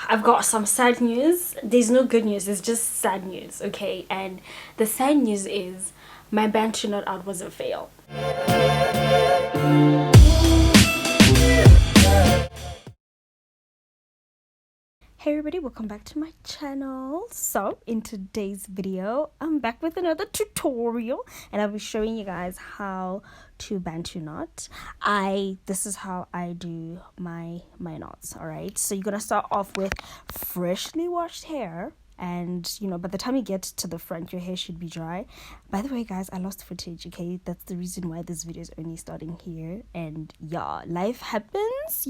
I've got some sad news. There's no good news, it's just sad news, okay? And the sad news is my Bantu not out was a fail. Hey everybody, welcome back to my channel. So in today's video, I'm back with another tutorial and I'll be showing you guys how to Bantu knot. This is how I do my knots. All right, so you're gonna start off with freshly washed hair, and by the time you get to the front, your hair should be dry. By the way guys, I lost footage, okay? That's the reason why this video is only starting here, and yeah, life happens,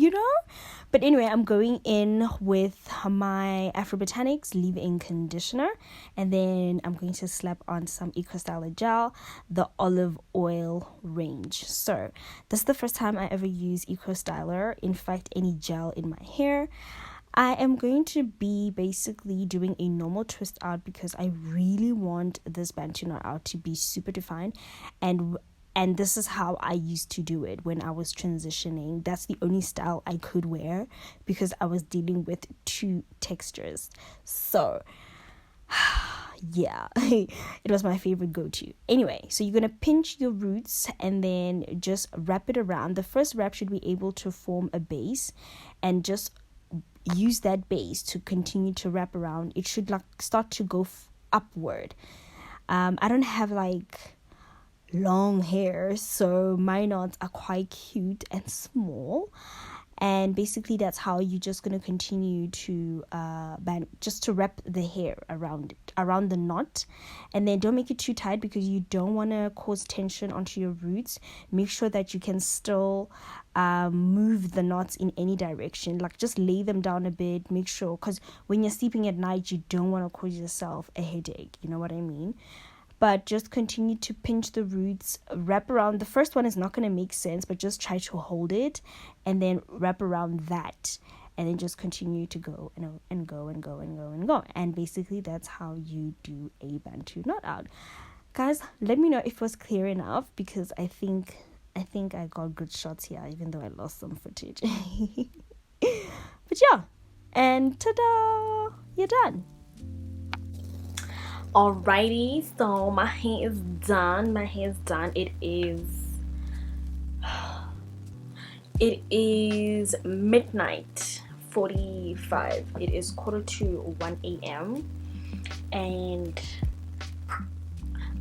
but anyway, I'm going in with my Afro Botanics leave-in conditioner, and then I'm going to slap on some Eco Styler gel, the olive oil range. So this is the first time I ever use Eco Styler, in fact any gel in my hair. I am going to be basically doing a normal twist out because I really want this Bantu knot out to be super defined, and this is how I used to do it when I was transitioning. That's the only style I could wear because I was dealing with two textures. So yeah, it was my favorite go-to. Anyway, so you're gonna pinch your roots and then just wrap it around. The first wrap should be able to form a base, and just use that base to continue to wrap around. It should start to go upward. I don't have long hair, so my knots are quite cute and small, and basically that's how you're just going to continue to just to wrap the hair around the knot. And then don't make it too tight because you don't want to cause tension onto your roots. Make sure that you can still move the knots in any direction, just lay them down a bit. Make sure, because when you're sleeping at night, you don't want to cause yourself a headache, you know what I mean? But just continue to pinch the roots, wrap around. The first one is not going to make sense, but just try to hold it and then wrap around that, and then just continue to go and go. And basically that's how you do a Bantu knot out. Guys, let me know if it was clear enough, because I think I got good shots here, even though I lost some footage. But yeah, and ta-da, you're done. Alrighty, so my hair is done. It is midnight 45. It is 1:45 a.m. and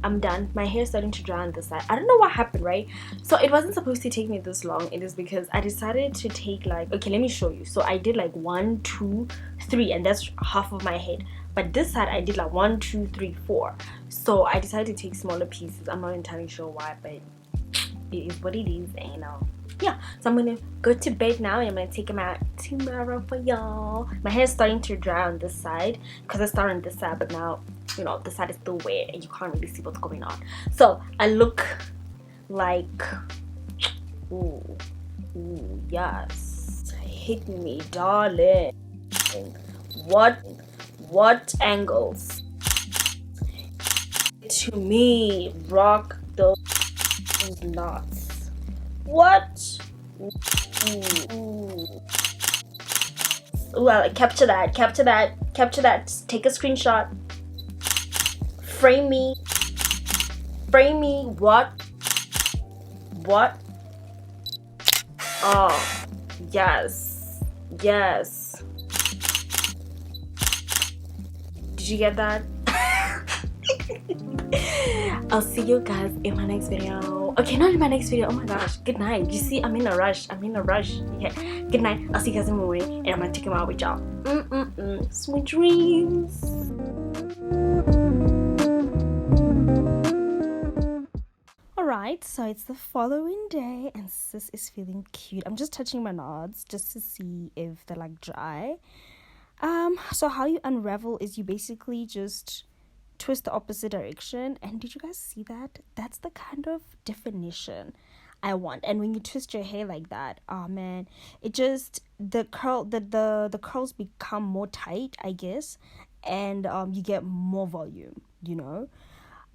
I'm done. My hair is starting to dry on this side. I don't know what happened, right? So it wasn't supposed to take me this long. It is because I decided to take okay, let me show you. So I did 1, 2, 3, and that's half of my head. But this side I did 1, 2, 3, 4. So I decided to take smaller pieces. I'm not entirely sure why, but it is what it is, and yeah. So I'm gonna go to bed now, and I'm gonna take them out tomorrow for y'all. My hair is starting to dry on this side because I started on this side, but now this side is still wet and you can't really see what's going on. So I look like, ooh, yes, hit me, darling. What angles? To me, rock those knots. What? Ooh. Well, capture that. Take a screenshot. Frame me. What? Oh, yes. Did you get that? I'll see you guys in my next video. Okay, not in my next video. Oh my gosh, good night. You see, I'm in a rush. Okay, good night. I'll see you guys in the morning, and I'm gonna take them out with y'all. Sweet dreams. Alright, so it's the following day and sis is feeling cute. I'm just touching my knots just to see if they're dry. So how you unravel is you basically just twist the opposite direction. And did you guys see that? That's the kind of definition I want. And when you twist your hair like that, oh man, it just, the curls become more tight, I guess, and you get more volume,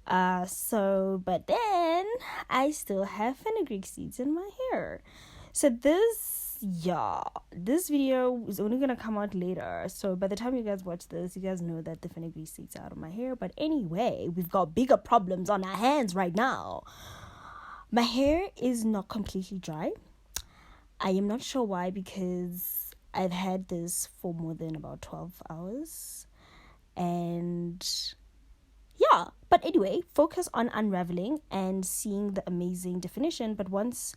but then I still have fenugreek seeds in my hair. So this yeah, this video is only gonna come out later, so by the time you guys watch this, you guys know that the fenugreek seeds are out of my hair. But anyway, we've got bigger problems on our hands right now. My hair is not completely dry. I am not sure why, because I've had this for more than about 12 hours. And yeah, but anyway, focus on unraveling and seeing the amazing definition. But once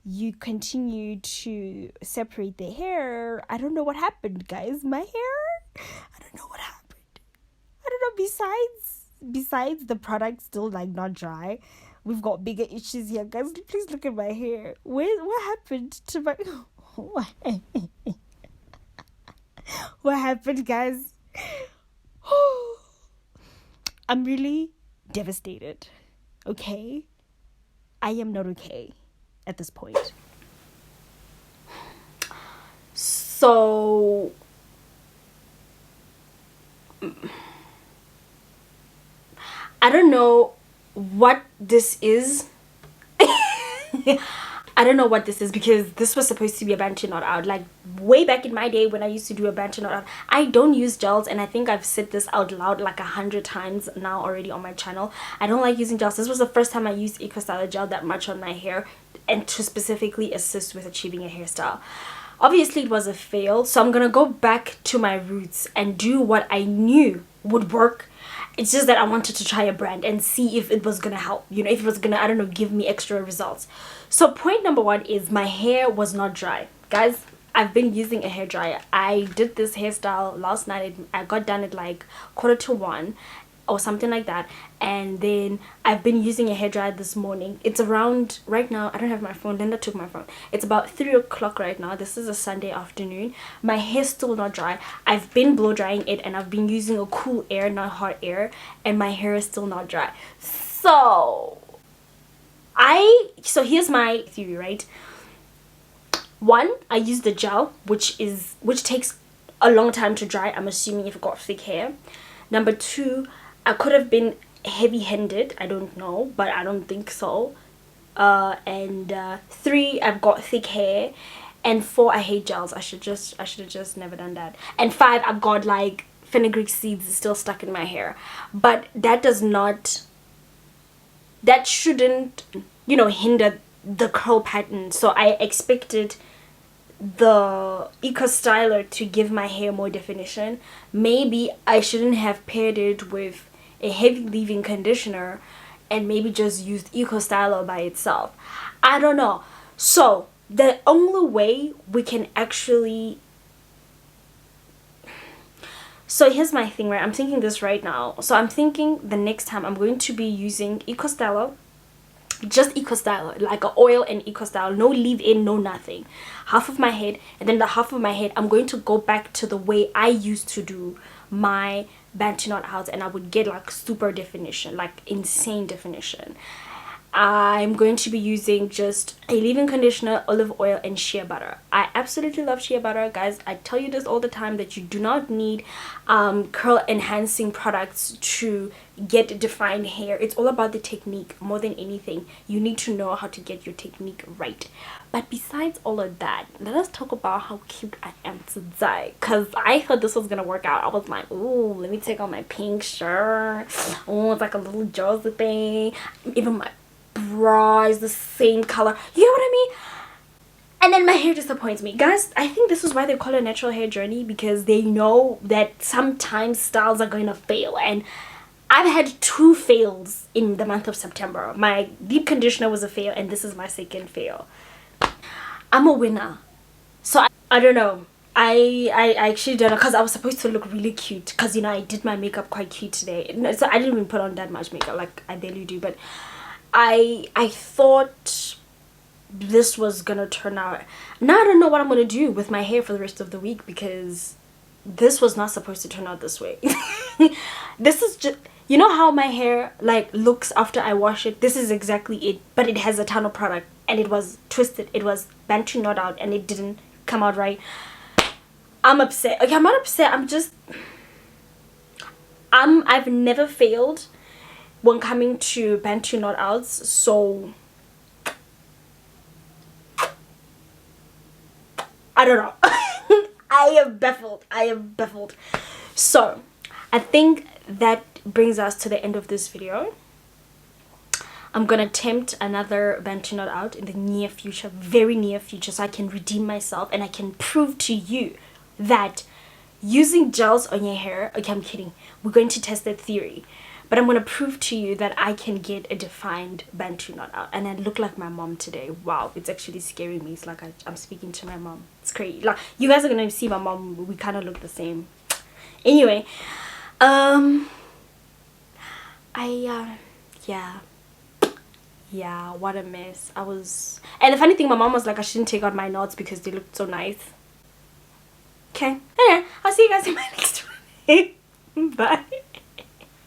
you continue to separate the hair, I don't know what happened, guys. My hair, I don't know what happened. I don't know. Besides the product still like not dry, we've got bigger issues here, guys. Please look at my hair. What happened to my what happened, guys? I'm really devastated. Okay, I am not okay at this point. So I don't know what this is. I don't know what this is, because this was supposed to be a Bantu not out. Like way back in my day when I used to do a Bantu not out, I don't use gels, and I think I've said this out loud like 100 times now already on my channel. I don't like using gels. This was the first time I used EcoStyle gel that much on my hair, and to specifically assist with achieving a hairstyle. Obviously it was a fail, so I'm gonna go back to my roots and do what I knew would work. It's just that I wanted to try a brand and see if it was gonna help, you know, if it was gonna, I don't know, give me extra results. So point number one is my hair was not dry. Guys, I've been using a hair dryer. I did this hairstyle last night. I got done at like 1:45 or something like that, and then I've been using a hairdryer this morning. It's around, right now I don't have my phone, Linda took my phone, it's about 3 o'clock right now. This is a Sunday afternoon. My hair's still not dry. I've been blow drying it, and I've been using a cool air, not hot air, and my hair is still not dry. So here's my theory, right? One, I use the gel, which takes a long time to dry, I'm assuming, if you've got thick hair. Number two, I could have been heavy-handed, I don't know, but I don't think so. And three, I've got thick hair. And four, I hate gels. I should have just never done that. And five, I've got like fenugreek seeds still stuck in my hair. But that shouldn't, you know, hinder the curl pattern. So I expected the Eco Styler to give my hair more definition. Maybe I shouldn't have paired it with a heavy leave-in conditioner and maybe just used Eco Styler by itself. I don't know. So the only way we can actually, so here's my thing, right? I'm thinking this right now. So I'm thinking the next time I'm going to be using Eco Styler, just Eco Styler, like an oil and Eco Styler, no leave-in, no nothing. Half of my head, and then the half of my head I'm going to go back to the way I used to do my Bantu knot outs, and I would get like super definition, like insane definition. I'm going to be using just a leave-in conditioner, olive oil, and shea butter. I absolutely love shea butter, guys. I tell you this all the time, that you do not need curl enhancing products to get defined hair. It's all about the technique more than anything. You need to know how to get your technique right. But besides all of that, let us talk about how cute I am today, because I thought this was gonna work out. I was like, ooh, let me take on my pink shirt. Oh, it's like a little jersey thing. Even my bra is the same color, you know what I mean? And then my hair disappoints me, guys. I think this is why they call it a natural hair journey, because they know that sometimes styles are going to fail. And I've had 2 fails in the month of September. My deep conditioner was a fail, and this is my second fail. I'm a winner. So I don't know. I actually don't know, because I was supposed to look really cute, because, you know, I did my makeup quite cute today. So I didn't even put on that much makeup, like I barely do, but I thought this was gonna turn out. Now I don't know what I'm gonna do with my hair for the rest of the week, because this was not supposed to turn out this way. This is just, you know how my hair like looks after I wash it? This is exactly it, but it has a ton of product, and it was twisted. It was Bantu knot out, and it didn't come out right. I'm upset. Okay, I'm not upset. I've never failed when coming to Bantu knot outs, so I don't know. I am baffled. So I think that brings us to the end of this video. I'm gonna attempt another Bantu knot out in the near future, very near future, so I can redeem myself and I can prove to you that using gels on your hair, okay, I'm kidding, we're going to test that theory, but I'm gonna prove to you that I can get a defined Bantu knot out. And I look like my mom today. Wow, it's actually scaring me. It's like I'm speaking to my mom. It's crazy. Like, you guys are gonna see my mom, we kind of look the same. Anyway, yeah, what a mess. And the funny thing, my mom was like I shouldn't take out my knots because they looked so nice. Okay, anyway, I'll see you guys in my next one. Bye.